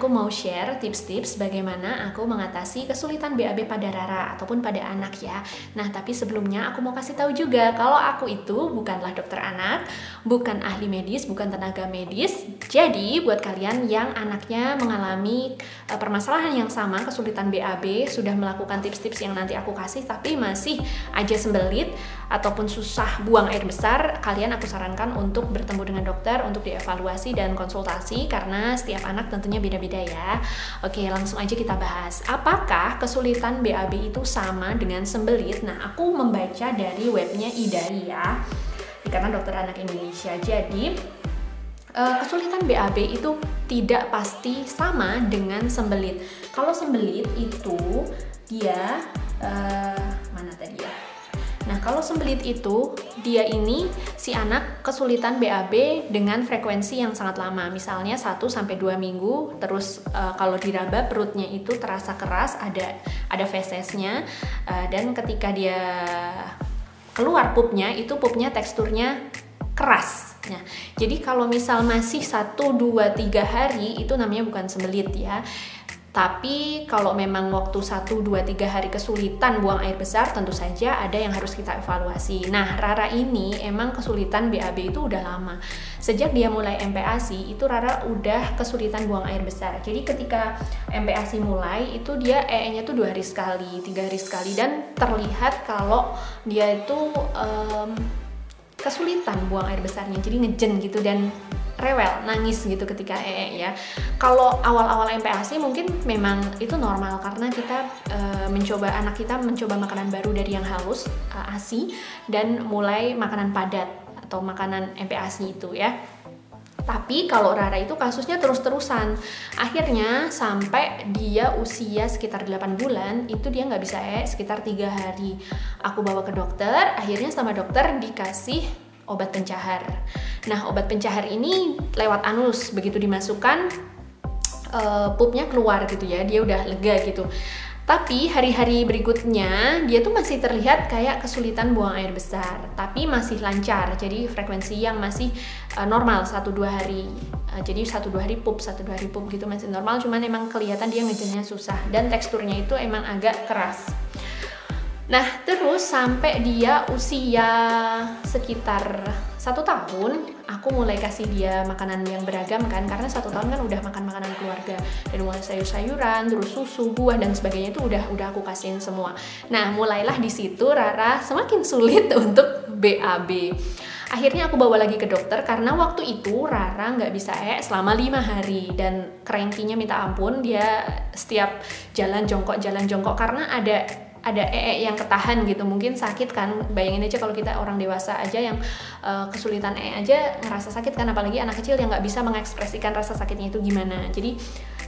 aku mau share tips-tips bagaimana aku mengatasi kesulitan BAB pada Rara ataupun pada anak ya. Nah, tapi sebelumnya aku mau kasih tahu juga kalau aku itu bukanlah dokter anak, bukan ahli medis, bukan tenaga medis. Jadi, buat kalian yang anaknya mengalami permasalahan yang sama, kesulitan BAB, sudah melakukan tips-tips yang nanti aku kasih tapi masih aja sembelit ataupun susah buang air besar, kalian aku sarankan untuk bertemu dengan dokter untuk dievaluasi dan konsultasi karena setiap anak tentunya beda-beda ya. Oke, langsung aja kita bahas. Apakah kesulitan BAB itu sama dengan sembelit? Nah, aku membaca dari webnya IDAI ya, karena dokter anak Indonesia. Jadi, kesulitan BAB itu tidak pasti sama dengan sembelit. Kalau sembelit itu dia mana tadi ya? Nah, kalau sembelit itu, dia ini si anak kesulitan BAB dengan frekuensi yang sangat lama. Misalnya 1-2 minggu, terus kalau diraba perutnya itu terasa keras, ada fesesnya, dan ketika dia keluar pupnya, itu pupnya teksturnya keras. Nah, jadi kalau misal masih 1-2-3 hari, itu namanya bukan sembelit ya. Tapi kalau memang waktu 1-2-3 hari kesulitan buang air besar, tentu saja ada yang harus kita evaluasi. Nah, Rara ini emang kesulitan BAB itu udah lama. Sejak dia mulai MPASI, itu Rara udah kesulitan buang air besar. Jadi ketika MPASI mulai, itu dia EE-nya tuh 2 hari sekali, 3 hari sekali. Dan terlihat kalau dia itu kesulitan buang air besarnya, jadi ngejen gitu dan rewel, nangis gitu ketika ya. Kalau awal-awal MPASI mungkin memang itu normal karena kita anak kita mencoba makanan baru dari yang halus, ASI, dan mulai makanan padat atau makanan MPASI itu ya. Tapi kalau Rara itu kasusnya terus-terusan. Akhirnya sampai dia usia sekitar 8 bulan, itu dia nggak bisa sekitar 3 hari. Aku bawa ke dokter, akhirnya sama dokter dikasih obat pencahar. Nah, obat pencahar ini lewat anus, begitu dimasukkan pupnya keluar gitu ya, dia udah lega gitu. Tapi hari-hari berikutnya dia tuh masih terlihat kayak kesulitan buang air besar, tapi masih lancar. Jadi frekuensi yang masih normal 1-2 hari. Jadi 1-2 hari pup, 1-2 hari pup gitu masih normal, cuman emang kelihatan dia ngejennya susah dan teksturnya itu emang agak keras. Nah, terus sampai dia usia sekitar 1 tahun, aku mulai kasih dia makanan yang beragam kan, karena 1 tahun kan udah makan makanan keluarga, dari mulai sayur-sayuran, terus susu, buah dan sebagainya itu udah aku kasihin semua. Nah, mulailah di situ Rara semakin sulit untuk BAB. Akhirnya aku bawa lagi ke dokter karena waktu itu Rara nggak bisa selama 5 hari dan cranky-nya minta ampun. Dia setiap jalan jongkok karena ada yang ketahan gitu, mungkin sakit kan. Bayangin aja kalau kita orang dewasa aja yang kesulitan aja ngerasa sakit kan, apalagi anak kecil yang nggak bisa mengekspresikan rasa sakitnya itu gimana. Jadi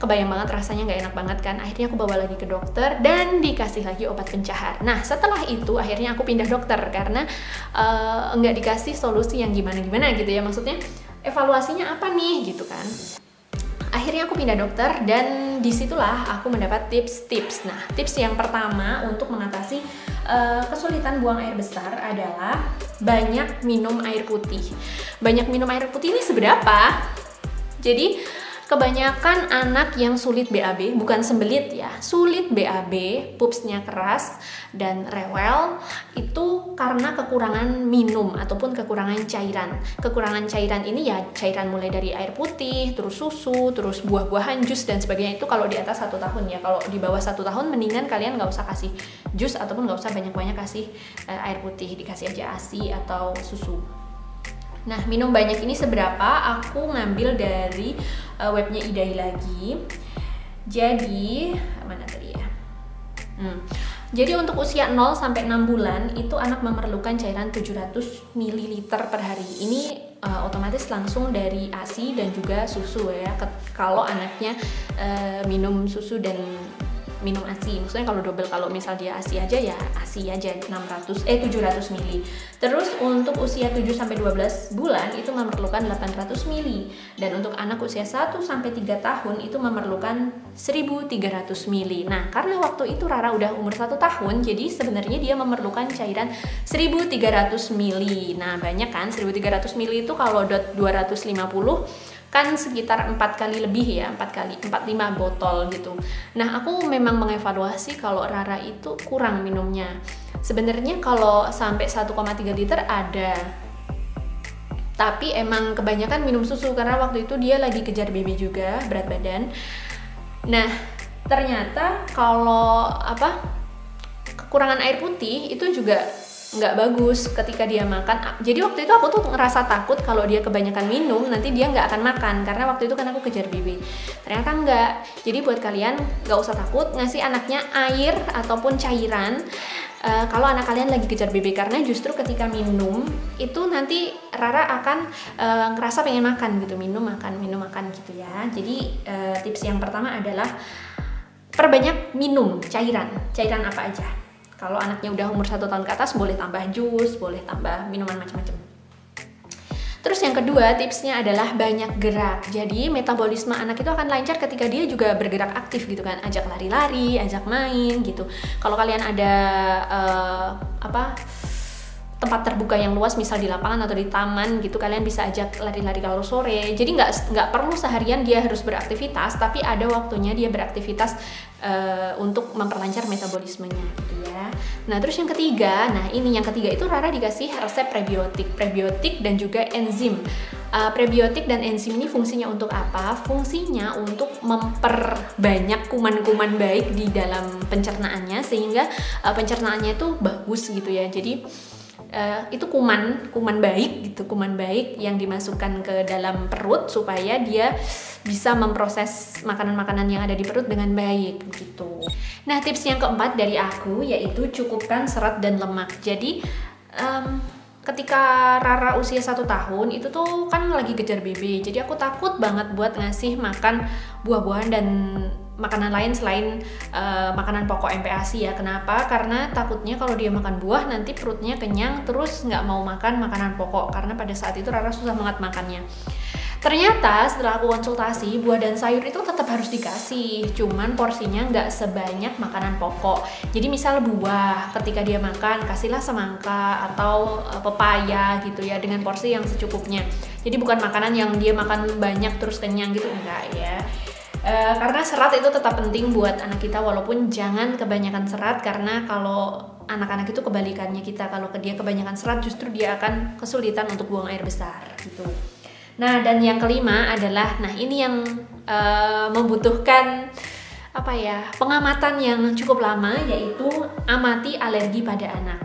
kebayang banget rasanya nggak enak banget kan. Akhirnya aku bawa lagi ke dokter dan dikasih lagi obat pencahar. Nah, setelah itu akhirnya aku pindah dokter karena nggak dikasih solusi yang gimana-gimana gitu ya, maksudnya evaluasinya apa nih gitu kan. Akhirnya aku pindah dokter dan disitulah aku mendapat tips-tips. Nah, tips yang pertama untuk mengatasi kesulitan buang air besar adalah banyak minum air putih. Banyak minum air putih ini seberapa? Jadi kebanyakan anak yang sulit BAB, bukan sembelit ya, sulit BAB, pupsnya keras dan rewel, itu karena kekurangan minum ataupun kekurangan cairan. Kekurangan cairan ini ya cairan mulai dari air putih, terus susu, terus buah-buahan, jus dan sebagainya. Itu kalau di atas 1 tahun ya. Kalau di bawah 1 tahun mendingan kalian nggak usah kasih jus ataupun nggak usah banyak-banyak kasih air putih, dikasih aja ASI atau susu. Nah, minum banyak ini seberapa? Aku ngambil dari webnya IDAI lagi. Jadi, mana tadi ya? Jadi untuk usia 0-6 bulan itu anak memerlukan cairan 700 ml per hari. Ini otomatis langsung dari ASI dan juga susu ya. Kalau anaknya minum susu dan minum ASI, maksudnya kalau double, kalau misal dia ASI aja ya ASI aja 700 ml. Terus untuk usia 7-12 bulan itu memerlukan 800 ml, dan untuk anak usia 1-3 tahun itu memerlukan 1300 ml. Nah, karena waktu itu Rara udah umur 1 tahun, jadi sebenarnya dia memerlukan cairan 1300 ml. Nah, banyak kan 1300 ml itu kalau 250 kan sekitar 4 kali lebih ya, 4 5 botol gitu. Nah, aku memang mengevaluasi kalau Rara itu kurang minumnya. Sebenarnya kalau sampai 1,3 liter ada, tapi emang kebanyakan minum susu karena waktu itu dia lagi kejar baby juga, berat badan. Nah, ternyata kalau kekurangan air putih itu juga nggak bagus ketika dia makan. Jadi waktu itu aku tuh ngerasa takut kalau dia kebanyakan minum nanti dia nggak akan makan, karena waktu itu kan aku kejar baby. Ternyata nggak. Jadi buat kalian nggak usah takut ngasih anaknya air ataupun cairan kalau anak kalian lagi kejar baby, karena justru ketika minum itu nanti Rara akan ngerasa pengen makan gitu, minum makan gitu ya. Jadi tips yang pertama adalah perbanyak minum cairan apa aja. Kalau anaknya udah umur 1 tahun ke atas boleh tambah jus, boleh tambah minuman macam-macam. Terus yang kedua tipsnya adalah banyak gerak. Jadi metabolisme anak itu akan lancar ketika dia juga bergerak aktif gitu kan, ajak lari-lari, ajak main gitu. Kalau kalian ada tempat terbuka yang luas, misal di lapangan atau di taman gitu, kalian bisa ajak lari-lari kalau sore. Jadi nggak perlu seharian dia harus beraktivitas, tapi ada waktunya dia beraktivitas untuk memperlancar metabolismenya gitu ya. Nah terus yang ketiga, yang ketiga itu Rara dikasih resep prebiotik dan juga enzim. Prebiotik dan enzim ini fungsinya untuk apa? Fungsinya untuk memperbanyak kuman-kuman baik di dalam pencernaannya, sehingga pencernaannya itu bagus gitu ya. Jadi itu kuman baik yang dimasukkan ke dalam perut supaya dia bisa memproses makanan-makanan yang ada di perut dengan baik gitu. Nah tips yang keempat dari aku yaitu cukupkan serat dan lemak. Jadi ketika Rara usia 1 tahun itu tuh kan lagi kejar BB, jadi aku takut banget buat ngasih makan buah-buahan dan makanan lain selain makanan pokok MPASI ya. Kenapa? Karena takutnya kalau dia makan buah nanti perutnya kenyang terus nggak mau makan makanan pokok, karena pada saat itu Rara susah banget makannya. Ternyata setelah aku konsultasi, buah dan sayur itu tetap harus dikasih, cuman porsinya nggak sebanyak makanan pokok. Jadi misal buah, ketika dia makan kasihlah semangka atau pepaya gitu ya, dengan porsi yang secukupnya. Jadi bukan makanan yang dia makan banyak terus kenyang gitu, enggak ya. Karena serat itu tetap penting buat anak kita, walaupun jangan kebanyakan serat, karena kalau anak-anak itu kebalikannya kita, kalau dia kebanyakan serat justru dia akan kesulitan untuk buang air besar gitu. Nah dan yang kelima adalah, ini yang membutuhkan pengamatan yang cukup lama, yaitu amati alergi pada anak.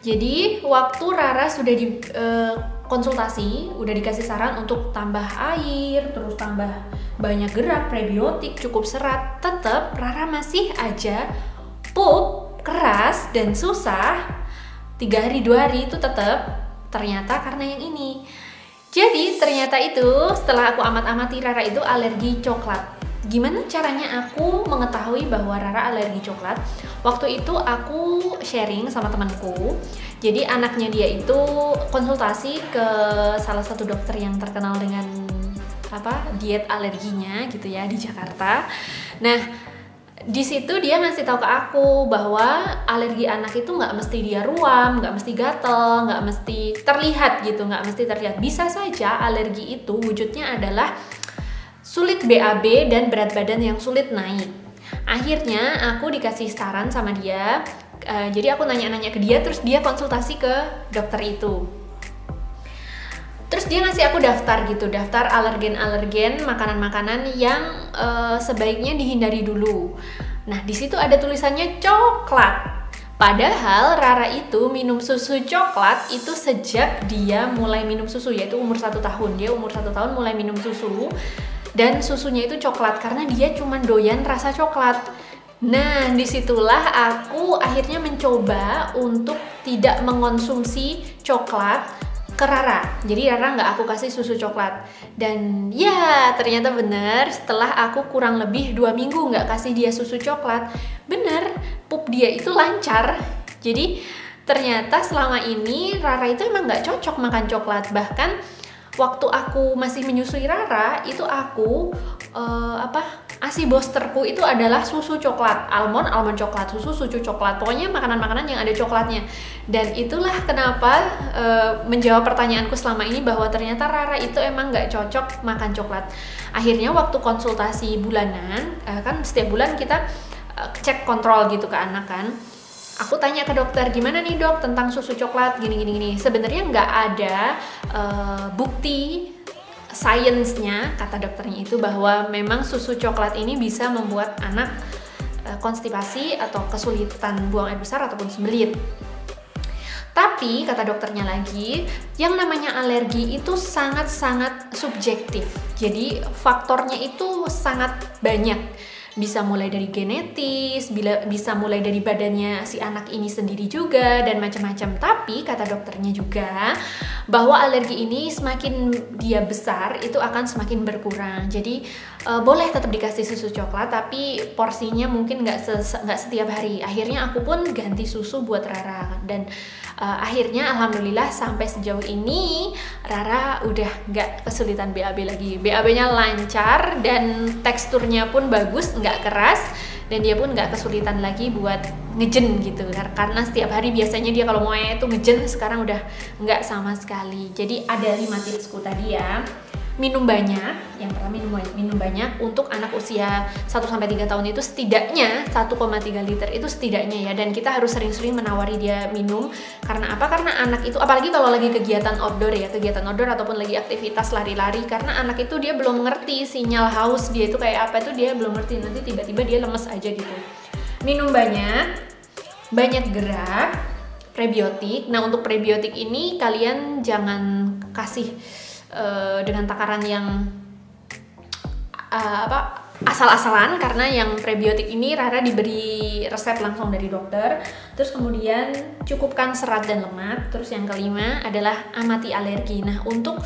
Jadi waktu Rara sudah di konsultasi, udah dikasih saran untuk tambah air, terus tambah banyak gerak, prebiotik, cukup serat, tetap Rara masih aja pup keras dan susah 3 hari 2 hari itu tetap, ternyata karena yang ini. Jadi ternyata itu setelah aku amat-amati, Rara itu alergi coklat. Gimana caranya aku mengetahui bahwa Rara alergi coklat? Waktu itu aku sharing sama temanku. Jadi anaknya dia itu konsultasi ke salah satu dokter yang terkenal dengan diet alerginya gitu ya di Jakarta. Nah di situ dia ngasih tahu ke aku bahwa alergi anak itu nggak mesti dia ruam, nggak mesti gatel, nggak mesti terlihat gitu, bisa saja alergi itu wujudnya adalah sulit BAB dan berat badan yang sulit naik. Akhirnya aku dikasih saran sama dia, jadi aku nanya-nanya ke dia, terus dia konsultasi ke dokter itu. Terus dia ngasih aku daftar alergen-alergen, makanan-makanan yang sebaiknya dihindari dulu. Nah di situ ada tulisannya coklat. Padahal Rara itu minum susu coklat itu sejak dia mulai minum susu, yaitu umur 1 tahun. Dia umur 1 tahun mulai minum susu. Dan susunya itu coklat karena dia cuma doyan rasa coklat. Nah disitulah aku akhirnya mencoba untuk tidak mengonsumsi coklat ke Rara. Jadi Rara nggak aku kasih susu coklat. Dan ya ternyata bener, setelah aku kurang lebih 2 minggu nggak kasih dia susu coklat, bener pup dia itu lancar. Jadi ternyata selama ini Rara itu emang nggak cocok makan coklat. Bahkan waktu aku masih menyusui Rara itu aku ASI boosterku itu adalah susu coklat, almond coklat, susu coklat, pokoknya makanan-makanan yang ada coklatnya. Dan itulah kenapa menjawab pertanyaanku selama ini bahwa ternyata Rara itu emang nggak cocok makan coklat. Akhirnya waktu konsultasi bulanan, kan setiap bulan kita cek kontrol gitu ke anak kan. Aku tanya ke dokter, gimana nih dok tentang susu coklat gini. Sebenarnya nggak ada bukti sainsnya, kata dokternya itu, bahwa memang susu coklat ini bisa membuat anak konstipasi atau kesulitan buang air besar ataupun sembelit. Tapi kata dokternya lagi, yang namanya alergi itu sangat-sangat subjektif. Jadi faktornya itu sangat banyak. Bisa mulai dari genetis, bisa mulai dari badannya si anak ini sendiri juga, dan macam-macam. Tapi kata dokternya juga bahwa alergi ini semakin dia besar itu akan semakin berkurang. Jadi boleh tetap dikasih susu coklat, tapi porsinya mungkin nggak setiap hari. Akhirnya aku pun ganti susu buat Rara, dan akhirnya alhamdulillah sampai sejauh ini Rara udah nggak kesulitan BAB lagi. BAB-nya lancar dan teksturnya pun bagus, nggak keras, dan dia pun nggak kesulitan lagi buat ngejen gitu, karena setiap hari biasanya dia kalau mau itu ngejen, sekarang udah nggak sama sekali. Jadi ada 5 tipsku tadi ya. Minum banyak, yang pertama minum banyak untuk anak usia 1-3 tahun itu setidaknya 1,3 liter itu setidaknya ya, dan kita harus sering-sering menawari dia minum. Karena apa? Karena anak itu, apalagi kalau lagi kegiatan outdoor ataupun lagi aktivitas lari-lari, karena anak itu dia belum ngerti sinyal haus dia itu kayak apa, itu dia belum ngerti, nanti tiba-tiba dia lemes aja gitu. Minum banyak gerak, prebiotik. Nah untuk prebiotik ini kalian jangan kasih dengan takaran yang asal-asalan, karena yang prebiotik ini Rara diberi resep langsung dari dokter. Terus kemudian cukupkan serat dan lemak. Terus yang kelima adalah amati alergi. Nah untuk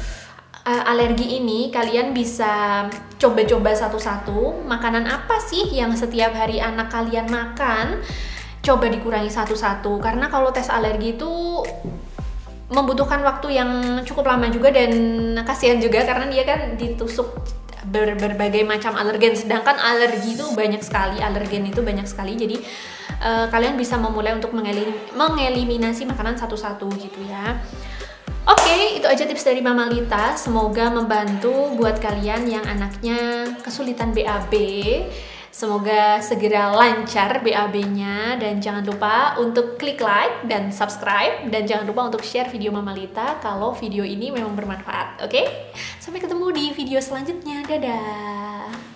alergi ini kalian bisa coba-coba satu-satu. Makanan apa sih yang setiap hari anak kalian makan? Coba dikurangi satu-satu, karena kalau tes alergi itu membutuhkan waktu yang cukup lama juga, dan kasihan juga karena dia kan ditusuk berbagai macam alergen, sedangkan alergi itu banyak sekali, alergen itu banyak sekali. Jadi kalian bisa memulai untuk mengeliminasi makanan satu-satu gitu ya. Oke, itu aja tips dari Mama Lita. Semoga membantu buat kalian yang anaknya kesulitan BAB. Semoga segera lancar BAB-nya, dan jangan lupa untuk klik like dan subscribe, dan jangan lupa untuk share video Mama Lita kalau video ini memang bermanfaat. Oke? Sampai ketemu di video selanjutnya. Dadah!